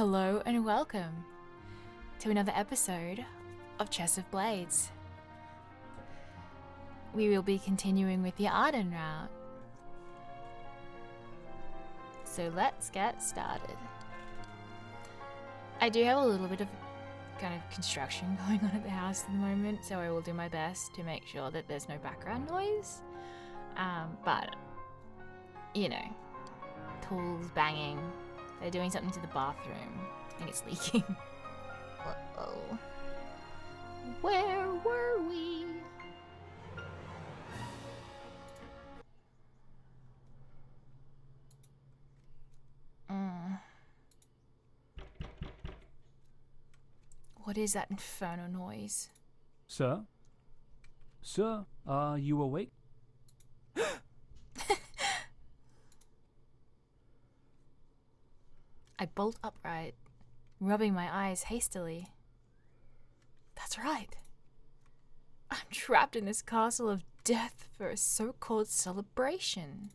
Hello and welcome to another episode of Chess of Blades. We will be continuing with the Arden route. So let's get started. I do have a little bit of kind of construction going on at the house at the moment, so I will do my best to make sure that there's no background noise. But, you know, tools banging. They're doing something to the bathroom. I think it's leaking. Uh-oh. Where were we? What is that inferno noise? Sir? Sir, are you awake? I bolt upright, rubbing my eyes hastily. That's right. I'm trapped in this castle of death for a so-called celebration.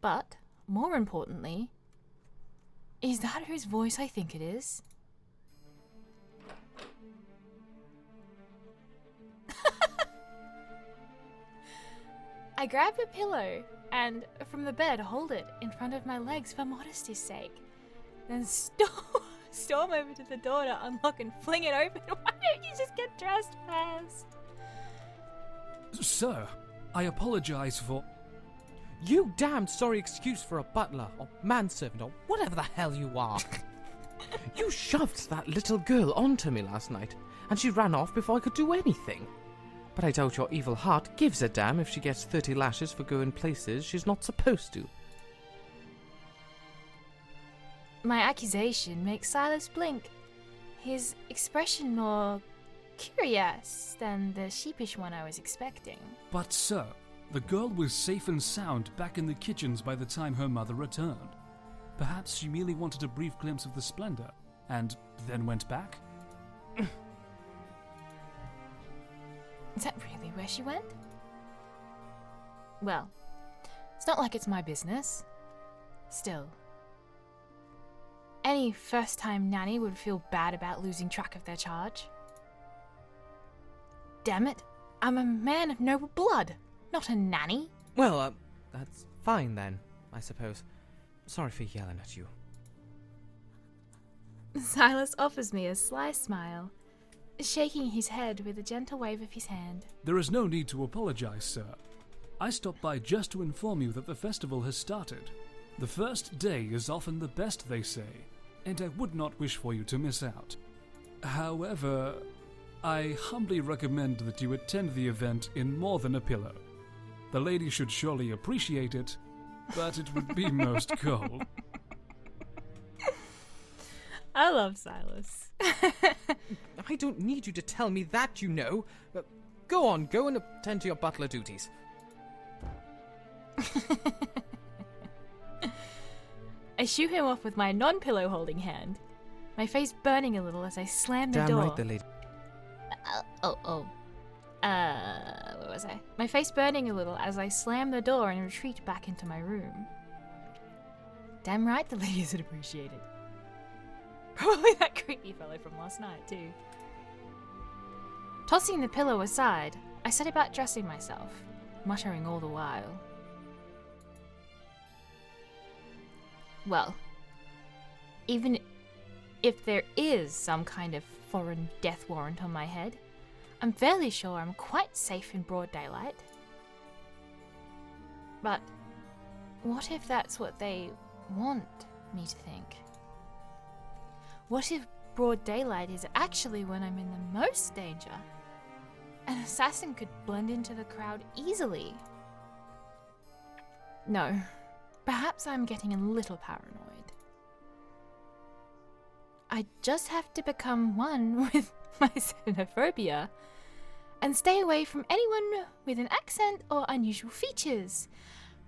But, more importantly, is that whose voice I think it is? I grab a pillow and, from the bed, hold it in front of my legs for modesty's sake. Then storm over to the door to unlock and fling it open. Why don't you just get dressed first? Sir, I apologize for... You damned sorry excuse for a butler, or manservant, or whatever the hell you are. You shoved that little girl onto me last night, and she ran off before I could do anything. But I doubt your evil heart gives a damn if she gets 30 lashes for going places she's not supposed to. My accusation makes Silas blink, his expression more curious than the sheepish one I was expecting. But, sir, the girl was safe and sound back in the kitchens by the time her mother returned. Perhaps she merely wanted a brief glimpse of the splendor, and then went back? Is that really where she went? Well, it's not like it's my business. Still, any first-time nanny would feel bad about losing track of their charge. Damn it, I'm a man of noble blood, not a nanny. Well, that's fine then, I suppose. Sorry for yelling at you. Silas offers me a sly smile, shaking his head with a gentle wave of his hand. There is no need to apologize, sir. I stopped by just to inform you that the festival has started. The first day is often the best, they say, and I would not wish for you to miss out. However, I humbly recommend that you attend the event in more than a pillow. The lady should surely appreciate it, but it would be most cold. I love Silas. I don't need you to tell me that, you know. Go on, go and attend to your butler duties. I shoo him off with my non-pillow holding hand, my face burning a little as I slam the door. Damn right the lady. Where was I? My face burning a little as I slam the door and retreat back into my room. Damn right the ladies would appreciate it. Probably that creepy fellow from last night, too. Tossing the pillow aside, I set about dressing myself, muttering all the while. Well, even if there is some kind of foreign death warrant on my head, I'm fairly sure I'm quite safe in broad daylight. But what if that's what they want me to think? What if broad daylight is actually when I'm in the most danger? An assassin could blend into the crowd easily. No, perhaps I'm getting a little paranoid. I just have to become one with my xenophobia and stay away from anyone with an accent or unusual features.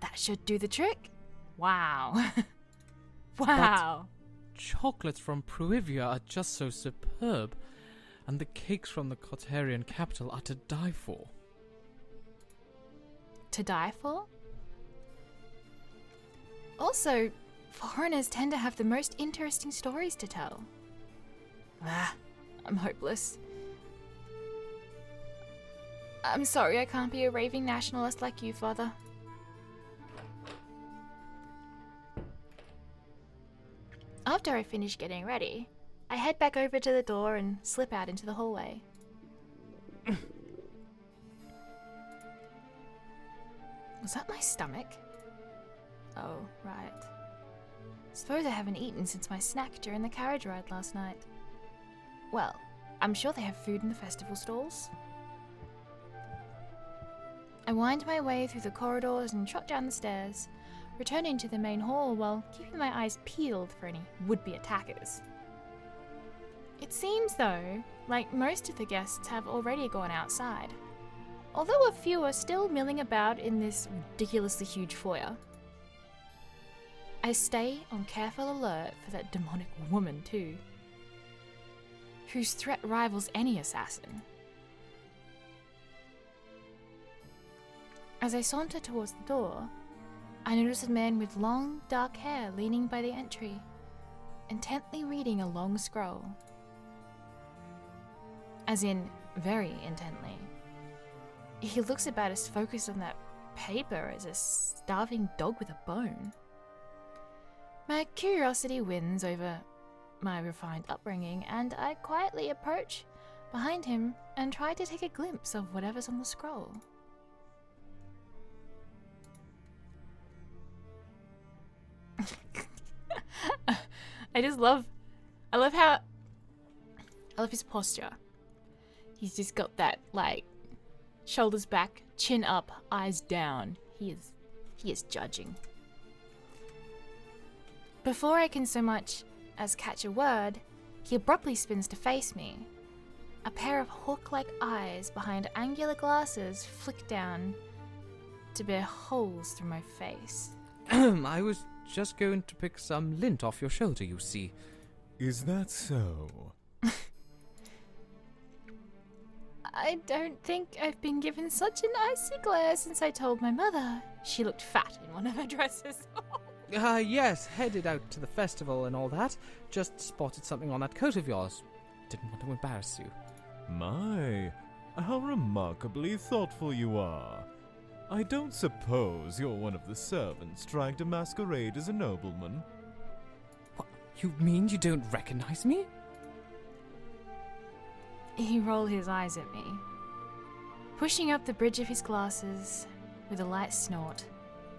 That should do the trick. Wow. Wow. Chocolates from Privia are just so superb, and the cakes from the Cotarian capital are to die for. To die for? Also, Foreigners tend to have the most interesting stories to tell. I'm hopeless. I'm sorry I can't be a raving nationalist like you, Father. After I finish getting ready, I head back over to the door and slip out into the hallway. Was that my stomach? Oh, right. Suppose I haven't eaten since my snack during the carriage ride last night. Well, I'm sure they have food in the festival stalls. I wind my way through the corridors and trot down the stairs, returning to the main hall while keeping my eyes peeled for any would-be attackers. It seems, though, like most of the guests have already gone outside, although a few are still milling about in this ridiculously huge foyer. I stay on careful alert for that demonic woman, too, whose threat rivals any assassin. As I saunter towards the door, I notice a man with long, dark hair leaning by the entry, intently reading a long scroll. As in, very intently. He looks about as focused on that paper as a starving dog with a bone. My curiosity wins over my refined upbringing, and I quietly approach behind him and try to take a glimpse of whatever's on the scroll. I love his posture. He's just got that, like, shoulders back, chin up, eyes down. He is judging. Before I can so much as catch a word, he abruptly spins to face me. A pair of hawk-like eyes behind angular glasses flick down to bear holes through my face. I was just going to pick some lint off your shoulder, you see. Is that so? I don't think I've been given such an icy glare since I told my mother she looked fat in one of her dresses. Yes, headed out to the festival and all that. Just spotted something on that coat of yours. Didn't want to embarrass you. My, how remarkably thoughtful you are. I don't suppose you're one of the servants trying to masquerade as a nobleman? What, you mean you don't recognize me? He rolled his eyes at me, pushing up the bridge of his glasses with a light snort.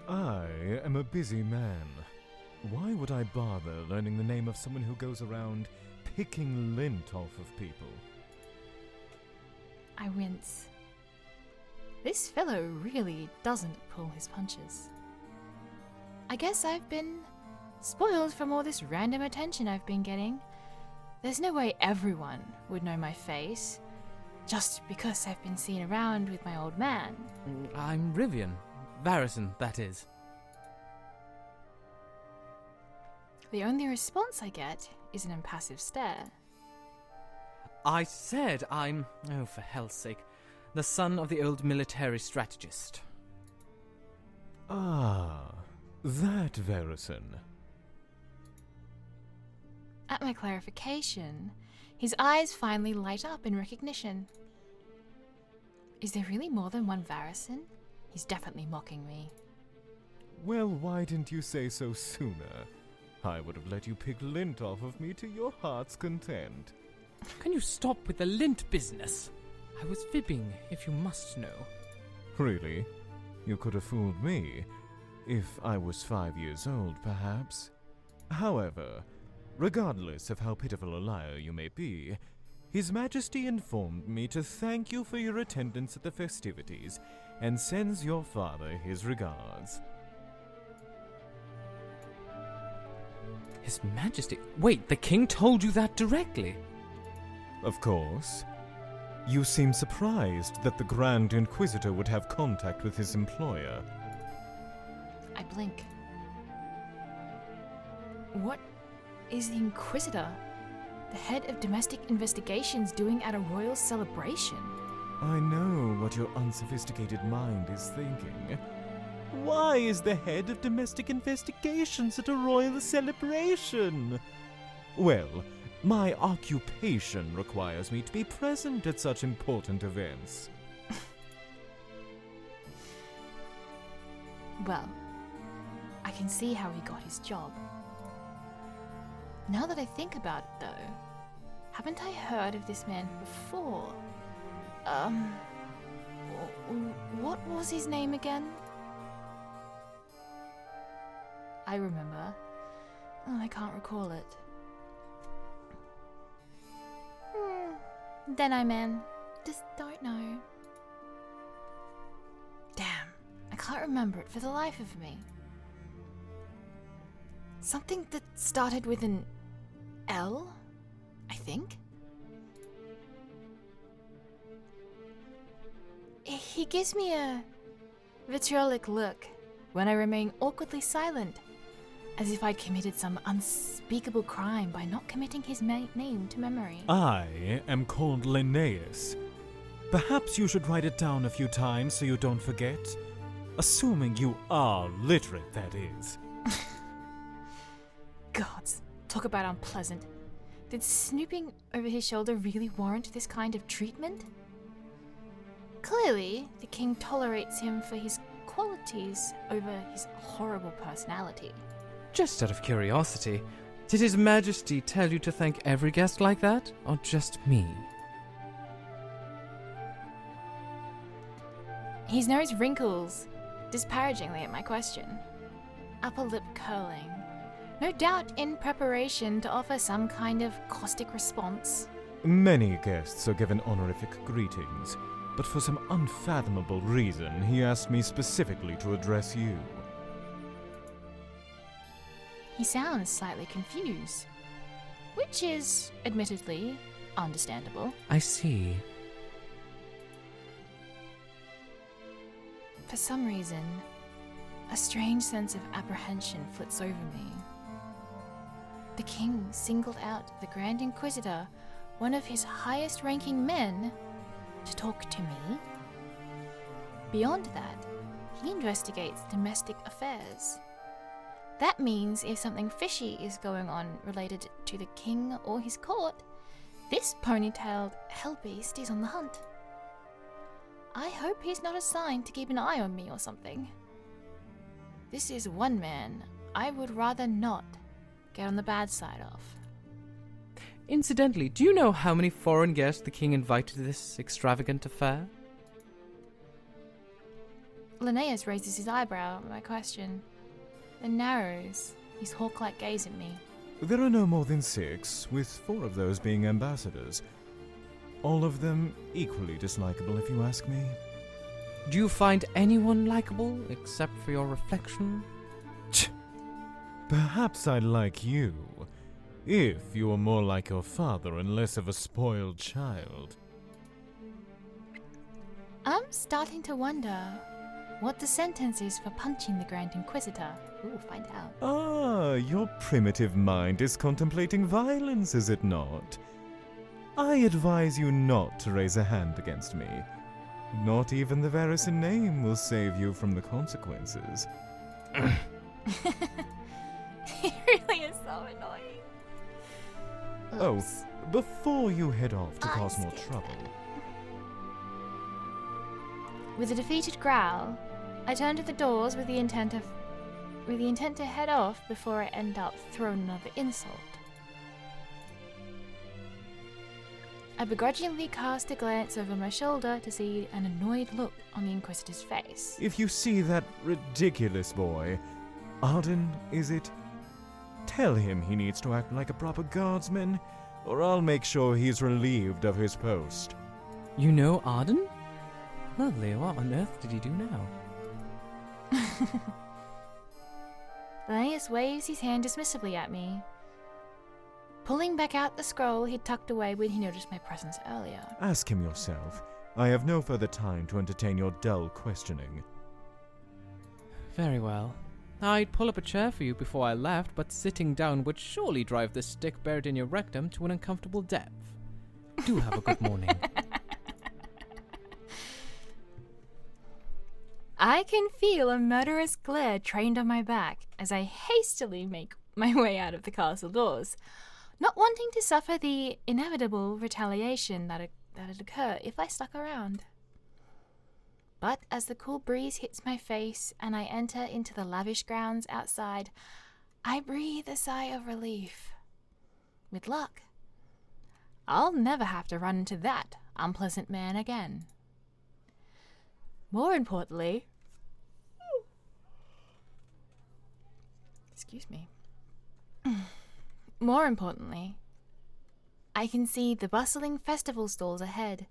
I am a busy man. Why would I bother learning the name of someone who goes around picking lint off of people? I wince. This fellow really doesn't pull his punches. I guess I've been spoiled from all this random attention I've been getting. There's no way everyone would know my face, just because I've been seen around with my old man. I'm Rivian Varrison, that is. The only response I get is an impassive stare. I said I'm, oh for hell's sake, the son of the old military strategist. Ah, that Varrison. At my clarification, his eyes finally light up in recognition. Is there really more than one Varrison? He's definitely mocking me. Well, why didn't you say so sooner? I would have let you pick lint off of me to your heart's content. Can you stop with the lint business? I was fibbing, if you must know. Really? You could have fooled me. If I was 5 years old, perhaps. However, regardless of how pitiful a liar you may be, His Majesty informed me to thank you for your attendance at the festivities and sends your father his regards. His Majesty? Wait, the king told you that directly? Of course. You seem surprised that the Grand Inquisitor would have contact with his employer. I blink. What is the Inquisitor, the head of domestic investigations, doing at a royal celebration? I know what your unsophisticated mind is thinking. Why is the head of domestic investigations at a royal celebration? Well, my occupation requires me to be present at such important events. Well, I can see how he got his job. Now that I think about it, though, haven't I heard of this man before? What was his name again? I remember. Oh, I can't recall it. Then I, man, just don't know. Damn, I can't remember it for the life of me. Something that started with an L, I think? He gives me a vitriolic look when I remain awkwardly silent, as if I'd committed some unspeakable crime by not committing his name to memory. I am called Linnaeus. Perhaps you should write it down a few times so you don't forget. Assuming you are literate, that is. Gods, talk about unpleasant. Did snooping over his shoulder really warrant this kind of treatment? Clearly, the king tolerates him for his qualities over his horrible personality. Just out of curiosity, did His Majesty tell you to thank every guest like that, or just me? His nose wrinkles disparagingly at my question, upper lip curling, no doubt in preparation to offer some kind of caustic response. Many guests are given honorific greetings, but for some unfathomable reason, he asked me specifically to address you. He sounds slightly confused, which is, admittedly, understandable. I see. For some reason, a strange sense of apprehension flits over me. The king singled out the Grand Inquisitor, one of his highest-ranking men, to talk to me. Beyond that, he investigates domestic affairs. That means if something fishy is going on related to the king or his court, this ponytailed hellbeast is on the hunt. I hope he's not assigned to keep an eye on me or something. This is one man I would rather not get on the bad side of. Incidentally, do you know how many foreign guests the king invited to this extravagant affair? Linnaeus raises his eyebrow at my question, then narrows his hawk-like gaze at me. There are no more than 6, with 4 of those being ambassadors. All of them equally dislikable, if you ask me. Do you find anyone likable, except for your reflection? Perhaps I'd like you, if you were more like your father and less of a spoiled child. I'm starting to wonder what the sentence is for punching the Grand Inquisitor. We'll find out. Ah, your primitive mind is contemplating violence, is it not? I advise you not to raise a hand against me. Not even the Varrison name will save you from the consequences. He really is so annoying. Oh, Oops. before you head off to I cause more skipped trouble. With a defeated growl, I turn to the doors with the intent to head off before I end up throwing another insult. I begrudgingly cast a glance over my shoulder to see an annoyed look on the Inquisitor's face. If you see that ridiculous boy, Arden, is it? Tell him he needs to act like a proper guardsman, or I'll make sure he's relieved of his post. You know Arden? Lovely, what on earth did he do now? Linnaeus waves his hand dismissively at me, pulling back out the scroll he'd tucked away when he noticed my presence earlier. Ask him yourself. I have no further time to entertain your dull questioning. Very well. I'd pull up a chair for you before I left, but sitting down would surely drive the stick buried in your rectum to an uncomfortable depth. Do have a good morning. I can feel a murderous glare trained on my back as I hastily make my way out of the castle doors, not wanting to suffer the inevitable retaliation that'd occur if I stuck around. But as the cool breeze hits my face and I enter into the lavish grounds outside, I breathe a sigh of relief. With luck, I'll never have to run into that unpleasant man again. More importantly, excuse me. More importantly, I can see the bustling festival stalls ahead,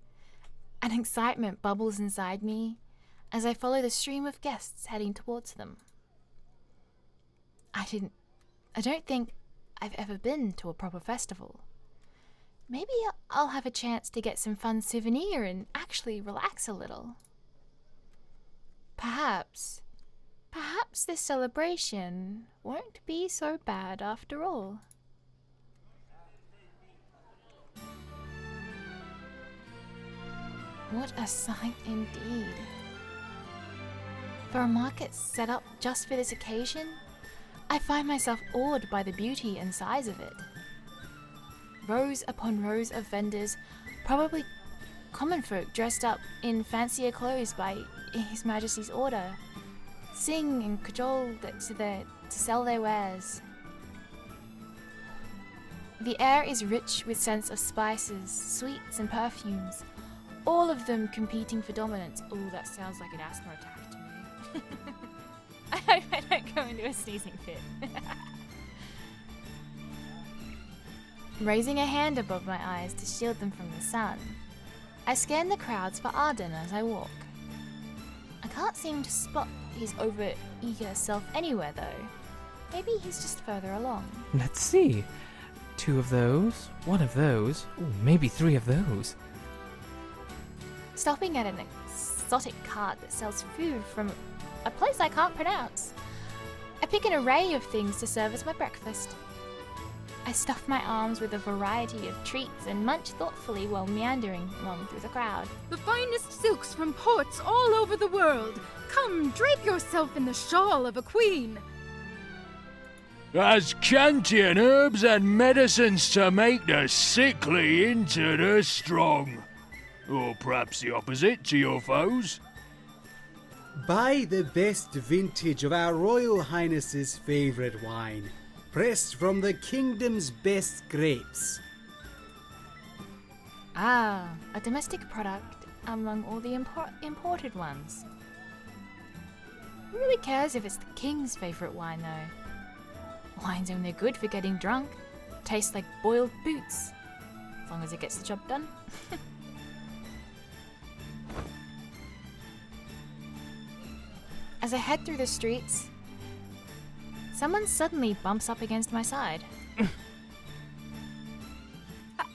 and excitement bubbles inside me as I follow the stream of guests heading towards them. I don't think I've ever been to a proper festival. Maybe I'll have a chance to get some fun souvenir and actually relax a little. Perhaps this celebration won't be so bad after all. What a sight indeed. For a market set up just for this occasion, I find myself awed by the beauty and size of it. Rows upon rows of vendors, probably common folk dressed up in fancier clothes by His Majesty's order, sing and cajole to sell their wares. The air is rich with scents of spices, sweets and perfumes, all of them competing for dominance. Oh, that sounds like an asthma attack to me. I hope I don't go into a sneezing fit. Raising a hand above my eyes to shield them from the sun, I scan the crowds for Arden as I walk. I can't seem to spot his over-eager self anywhere though. Maybe he's just further along. Let's see. 2 of those, 1 of those, ooh, maybe 3 of those. Stopping at an exotic cart that sells food from a place I can't pronounce, I pick an array of things to serve as my breakfast. I stuff my arms with a variety of treats and munch thoughtfully while meandering along through the crowd. The finest silks from ports all over the world. Come, drape yourself in the shawl of a queen. There's Kantian herbs and medicines to make the sickly into the strong. Or perhaps the opposite to your foes. Buy the best vintage of our Royal Highness's favourite wine, pressed from the kingdom's best grapes. Ah, a domestic product among all the imported ones. Who really cares if it's the king's favourite wine though? Wine's only good for getting drunk. Tastes like boiled boots. As long as it gets the job done. As I head through the streets, someone suddenly bumps up against my side.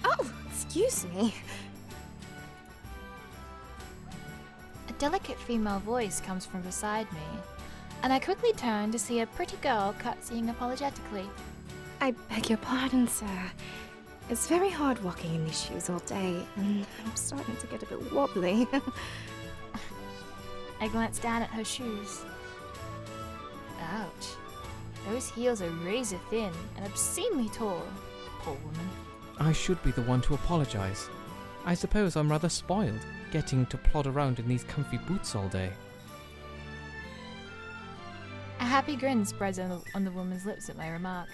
Oh, excuse me. A delicate female voice comes from beside me, and I quickly turn to see a pretty girl curtsying apologetically. I beg your pardon, sir. It's very hard walking in these shoes all day, and I'm starting to get a bit wobbly. I glance down at her shoes. Ouch. Those heels are razor thin and obscenely tall. Poor woman. I should be the one to apologize. I suppose I'm rather spoiled, getting to plod around in these comfy boots all day. A happy grin spreads on the woman's lips at my remark.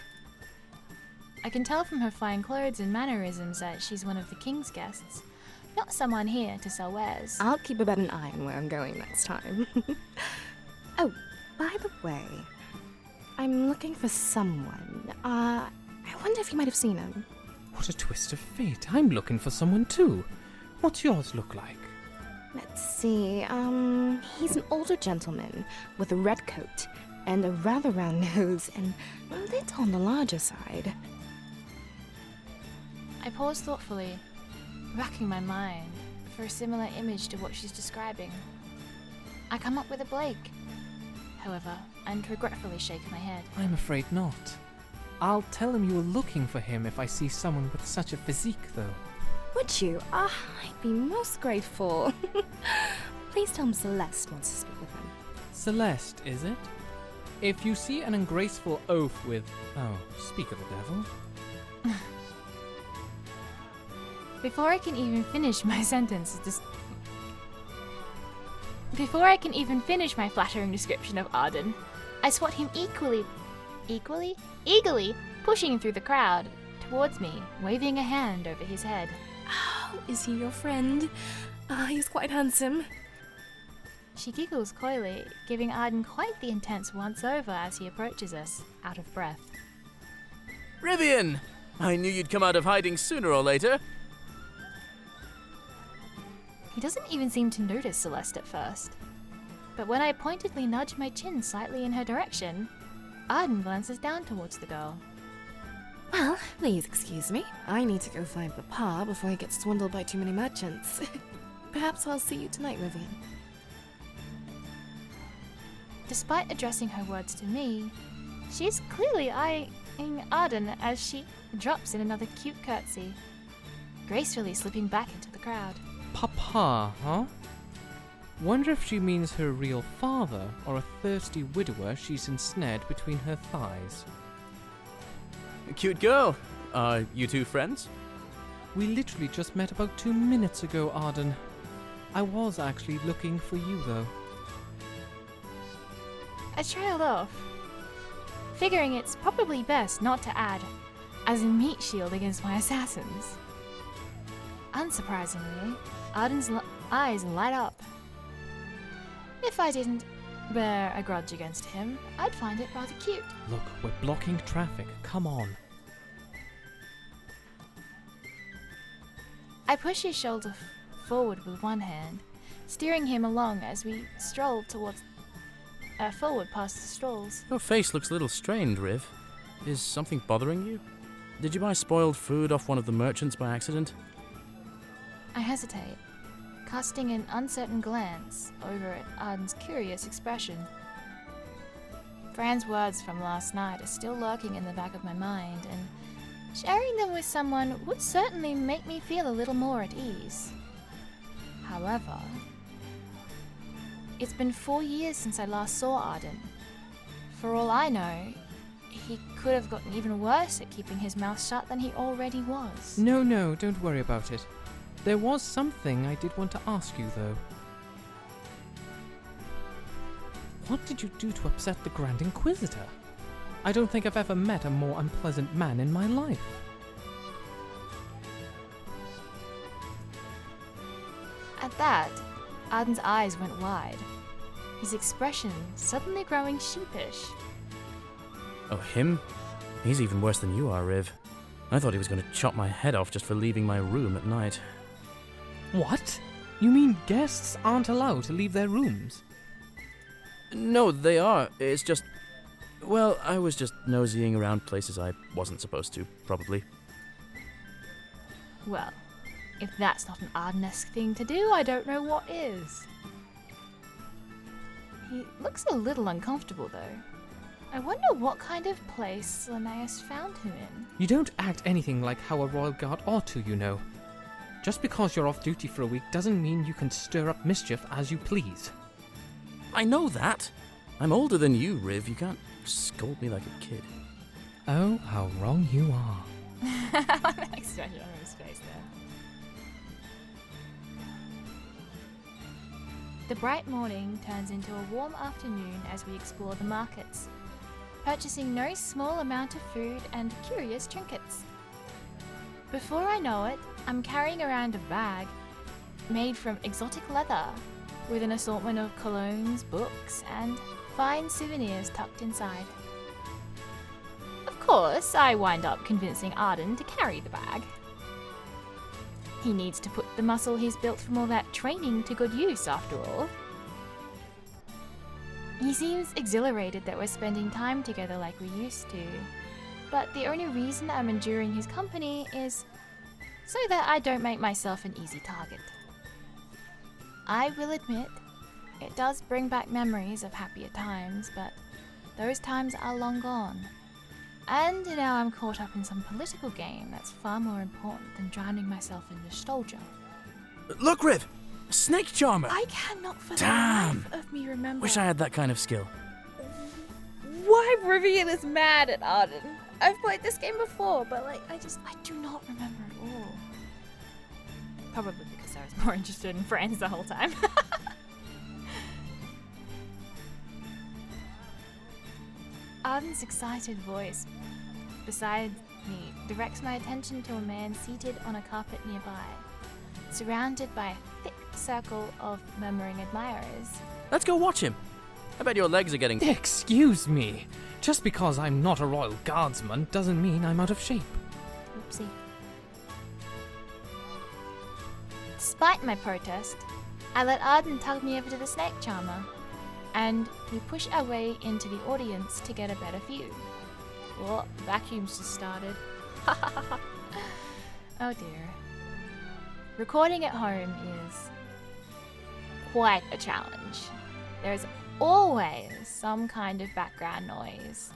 I can tell from her fine clothes and mannerisms that she's one of the king's guests, not someone here to sell wares. I'll keep a better eye on where I'm going next time. Oh, by the way, I'm looking for someone. I wonder if you might have seen him. What a twist of fate. I'm looking for someone too. What's yours look like? Let's see, he's an older gentleman with a red coat and a rather round nose and a little on the larger side. I pause thoughtfully, racking my mind for a similar image to what she's describing. I come up with a Blake, however, and regretfully shake my head. I'm afraid not. I'll tell him you were looking for him if I see someone with such a physique, though. Would you? I'd be most grateful. Please tell him Celeste wants to speak with him. Celeste, is it? If you see an ungraceful oaf with... Oh, speak of the devil. Before I can even finish my sentence, Before I can even finish my flattering description of Arden, I spot him eagerly pushing through the crowd towards me, waving a hand over his head. Oh, is he your friend? He's quite handsome. She giggles coyly, giving Arden quite the intense once-over as he approaches us, out of breath. Rivian! I knew you'd come out of hiding sooner or later. He doesn't even seem to notice Celeste at first. But when I pointedly nudge my chin slightly in her direction, Arden glances down towards the girl. Well, please excuse me. I need to go find Papa before he gets swindled by too many merchants. Perhaps I'll see you tonight, Rivian. Despite addressing her words to me, she's clearly eyeing Arden as she drops in another cute curtsy, gracefully slipping back into the crowd. Papa, huh? Wonder if she means her real father or a thirsty widower she's ensnared between her thighs. Cute girl. Are you two friends? We literally just met about 2 minutes ago, Arden. I was actually looking for you, though. I trailed off, figuring it's probably best not to add as a meat shield against my assassins. Unsurprisingly, Arden's eyes light up. If I didn't bear a grudge against him, I'd find it rather cute. Look, we're blocking traffic. Come on. I push his shoulder forward with one hand, steering him along as we stroll forward past the stalls. Your face looks a little strained, Riv. Is something bothering you? Did you buy spoiled food off one of the merchants by accident? I hesitate, casting an uncertain glance over at Arden's curious expression. Fran's words from last night are still lurking in the back of my mind, and sharing them with someone would certainly make me feel a little more at ease. However, it's been 4 years since I last saw Arden. For all I know, he could have gotten even worse at keeping his mouth shut than he already was. No, don't worry about it. There was something I did want to ask you, though. What did you do to upset the Grand Inquisitor? I don't think I've ever met a more unpleasant man in my life. At that, Arden's eyes went wide, his expression suddenly growing sheepish. Oh, him? He's even worse than you are, Riv. I thought he was going to chop my head off just for leaving my room at night. What? You mean guests aren't allowed to leave their rooms? No, they are. It's just... Well, I was just nosying around places I wasn't supposed to, probably. Well, if that's not an Arden-esque thing to do, I don't know what is. He looks a little uncomfortable, though. I wonder what kind of place Linnaeus found him in. You don't act anything like how a royal guard ought to, you know. Just because you're off duty for a week doesn't mean you can stir up mischief as you please. I know that. I'm older than you, Riv. You can't scold me like a kid. Oh, how wrong you are. Expression on his face there. The bright morning turns into a warm afternoon as we explore the markets, purchasing no small amount of food and curious trinkets. Before I know it, I'm carrying around a bag made from exotic leather with an assortment of colognes, books, and fine souvenirs tucked inside. Of course, I wind up convincing Arden to carry the bag. He needs to put the muscle he's built from all that training to good use, after all. He seems exhilarated that we're spending time together like we used to, but the only reason I'm enduring his company is so that I don't make myself an easy target. I will admit, it does bring back memories of happier times, but those times are long gone. And now I'm caught up in some political game that's far more important than drowning myself in nostalgia. Look, Riv! A snake charmer! I cannot for the Damn. life of me remember. Wish I had that kind of skill. Why Rivian is mad at Arden. I've played this game before, but I do not remember at all. Probably because I was more interested in friends the whole time. Arden's excited voice beside me directs my attention to a man seated on a carpet nearby, surrounded by a thick circle of murmuring admirers. Let's go watch him. I bet your legs are getting... Excuse me. Just because I'm not a royal guardsman doesn't mean I'm out of shape. Oopsie. Despite my protest, I let Arden tug me over to the snake charmer, and we push our way into the audience to get a better view. Oh, vacuums just started. Oh dear. Recording at home is quite a challenge. There's always some kind of background noise.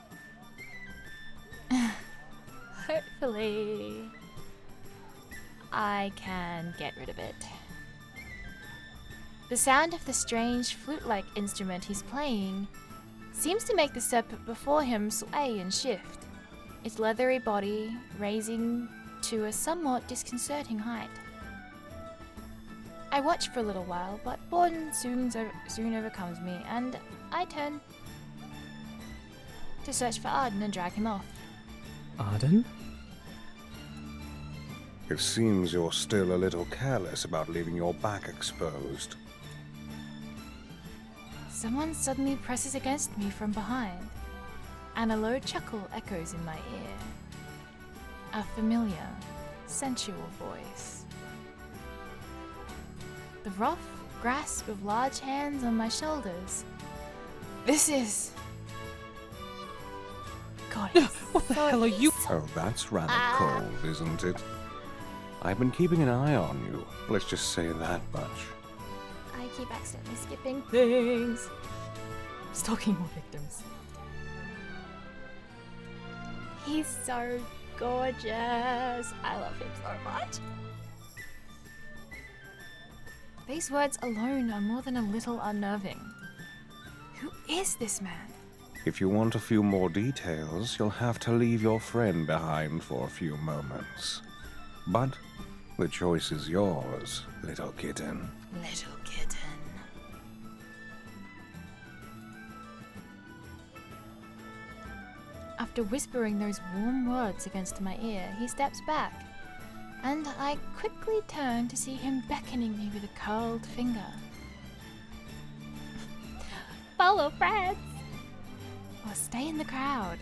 Hopefully, I can get rid of it. The sound of the strange flute-like instrument he's playing seems to make the serpent before him sway and shift, its leathery body raising to a somewhat disconcerting height. I watch for a little while, but boredom soon overcomes me, and I turn to search for Arden and drag him off. Arden? It seems you're still a little careless about leaving your back exposed. Someone suddenly presses against me from behind, and a low chuckle echoes in my ear. A familiar, sensual voice. The rough grasp of large hands on my shoulders. This is... God, What the hell are you? Oh, that's rather cold, isn't it? I've been keeping an eye on you. Let's just say that much. I keep accidentally skipping things. Stalking more victims. He's so gorgeous. I love him so much. These words alone are more than a little unnerving. Who is this man? If you want a few more details, you'll have to leave your friend behind for a few moments. But the choice is yours, little kitten. Little kitten. After whispering those warm words against my ear, he steps back, and I quickly turn to see him beckoning me with a curled finger. Follow friends! Or stay in the crowd.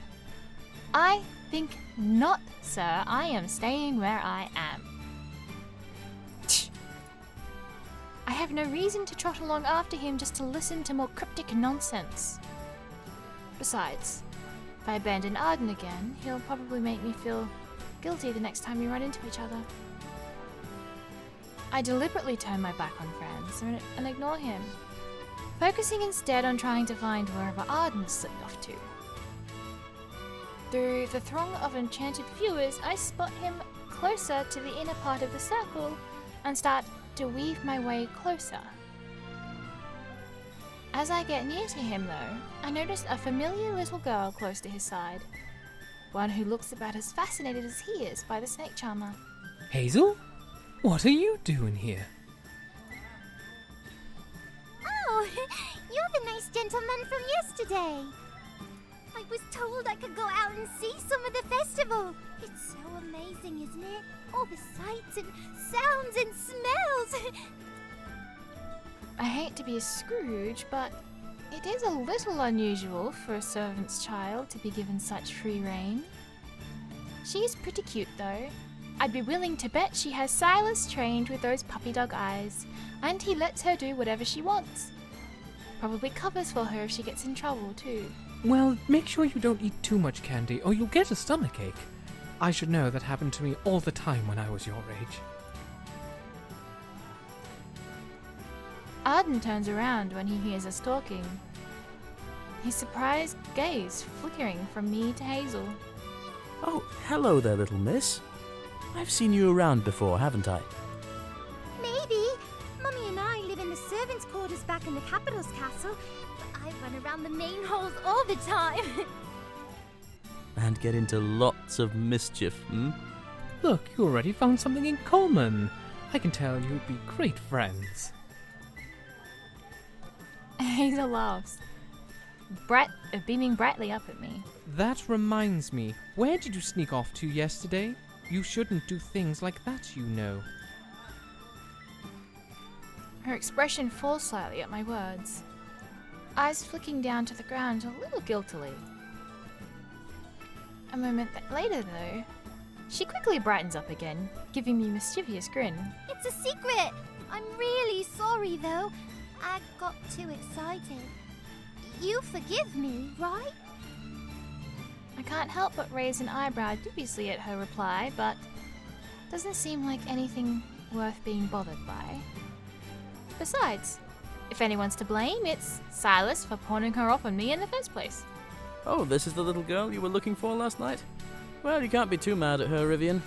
I think not, sir. I am staying where I am. I have no reason to trot along after him just to listen to more cryptic nonsense. Besides, if I abandon Arden again, he'll probably make me feel guilty the next time we run into each other. I deliberately turn my back on friends and ignore him, focusing instead on trying to find wherever Arden slipped off to. Through the throng of enchanted viewers, I spot him closer to the inner part of the circle and start to weave my way closer. As I get near to him, though, I notice a familiar little girl close to his side. One who looks about as fascinated as he is by the snake charmer. Hazel? What are you doing here? Oh, you're the nice gentleman from yesterday. I was told I could go out and see some of the festival. It's so amazing, isn't it? All the sights and sounds and smells. I hate to be a Scrooge, but it is a little unusual for a servant's child to be given such free rein. She's pretty cute, though. I'd be willing to bet she has Silas trained with those puppy dog eyes, and he lets her do whatever she wants. Probably covers for her if she gets in trouble, too. Well, make sure you don't eat too much candy or you'll get a stomachache. I should know that happened to me all the time when I was your age. Arden turns around when he hears us talking, his surprised gaze flickering from me to Hazel. Oh, hello there, little miss. I've seen you around before, haven't I? Maybe. Mummy and I back in the capital's castle, but I run around the main halls all the time. And get into lots of mischief, hmm? Look, you already found something in common. I can tell you'd be great friends. Hazel laughs, beaming brightly up at me. That reminds me, where did you sneak off to yesterday? You shouldn't do things like that, you know. Her expression falls slightly at my words, eyes flicking down to the ground a little guiltily. A moment later, though, she quickly brightens up again, giving me a mischievous grin. It's a secret! I'm really sorry, though. I got too excited. You forgive me, right? I can't help but raise an eyebrow dubiously at her reply, but doesn't seem like anything worth being bothered by. Besides, if anyone's to blame, it's Silas for pawning her off on me in the first place. Oh, this is the little girl you were looking for last night? Well, you can't be too mad at her, Rivian.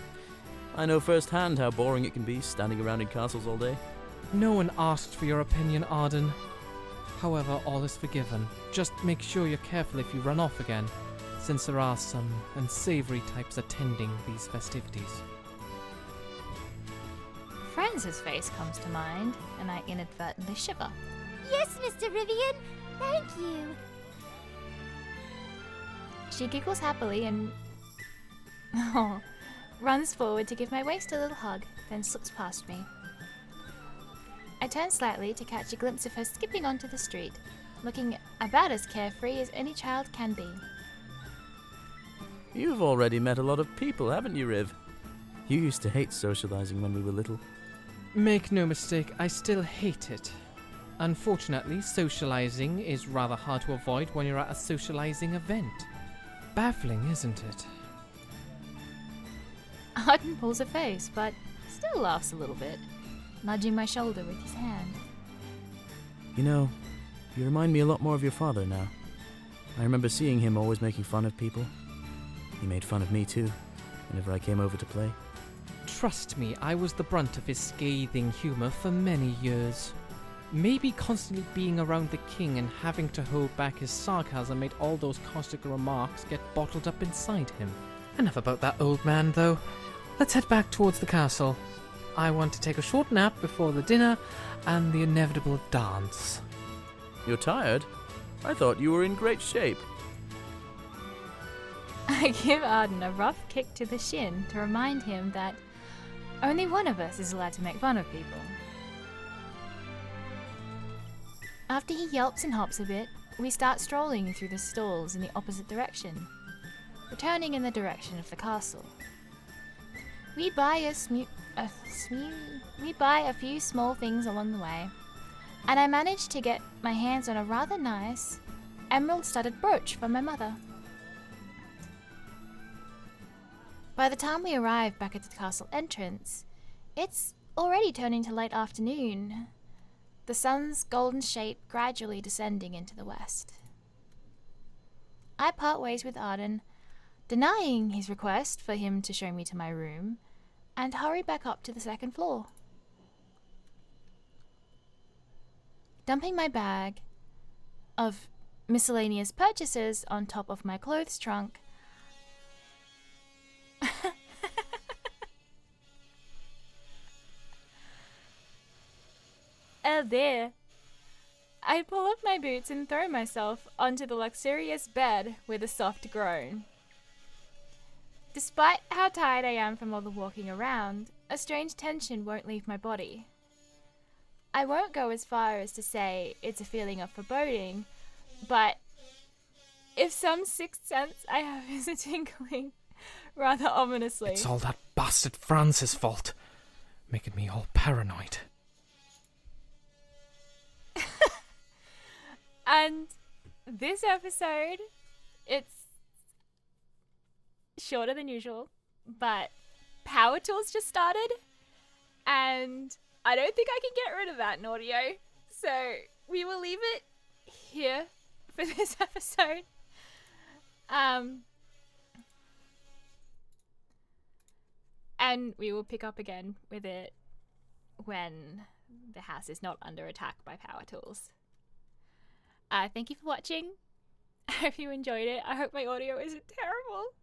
I know firsthand how boring it can be standing around in castles all day. No one asked for your opinion, Arden. However, all is forgiven. Just make sure you're careful if you run off again, since there are some unsavory types attending these festivities. Franz's face comes to mind, and I inadvertently shiver. Yes, Mr. Rivian. Thank you. She giggles happily and runs forward to give my waist a little hug, then slips past me. I turn slightly to catch a glimpse of her skipping onto the street, looking about as carefree as any child can be. You've already met a lot of people, haven't you, Riv? You used to hate socializing when we were little. Make no mistake, I still hate it. Unfortunately, socializing is rather hard to avoid when you're at a socializing event. Baffling, isn't it? Arden pulls a face, but still laughs a little bit, nudging my shoulder with his hand. You know, you remind me a lot more of your father now. I remember seeing him always making fun of people. He made fun of me too, whenever I came over to play. Trust me, I was the brunt of his scathing humour for many years. Maybe constantly being around the king and having to hold back his sarcasm made all those caustic remarks get bottled up inside him. Enough about that old man, though. Let's head back towards the castle. I want to take a short nap before the dinner and the inevitable dance. You're tired? I thought you were in great shape. I give Arden a rough kick to the shin to remind him that only one of us is allowed to make fun of people. After he yelps and hops a bit, we start strolling through the stalls in the opposite direction, returning in the direction of the castle. We buy a few small things along the way, and I manage to get my hands on a rather nice emerald-studded brooch from my mother. By the time we arrive back at the castle entrance, it's already turning to late afternoon, the sun's golden shape gradually descending into the west. I part ways with Arden, denying his request for him to show me to my room, and hurry back up to the second floor. Dumping my bag of miscellaneous purchases on top of my clothes trunk, oh dear. I pull off my boots and throw myself onto the luxurious bed with a soft groan. Despite how tired I am from all the walking around, a strange tension won't leave my body. I won't go as far as to say it's a feeling of foreboding, but if some sixth sense I have is a tingling rather ominously. It's all that bastard Franz's fault, making me all paranoid. And this episode, it's shorter than usual, but Power Tools just started, and I don't think I can get rid of that in audio, so we will leave it here for this episode. And we will pick up again with it when the house is not under attack by Power Tools. Thank you for watching. I hope you enjoyed it. I hope my audio isn't terrible.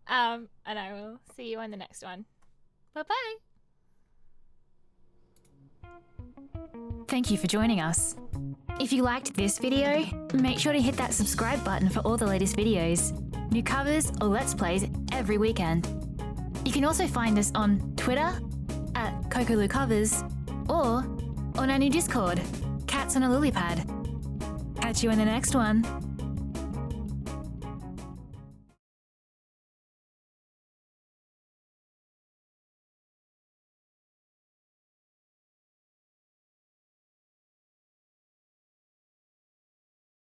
And I will see you on the next one. Bye-bye. Thank you for joining us. If you liked this video, make sure to hit that subscribe button for all the latest videos, new covers or Let's Plays every weekend. You can also find us on Twitter @CocoLouCovers or on our new Discord, Cats on a Lily Pad. Catch you in the next one.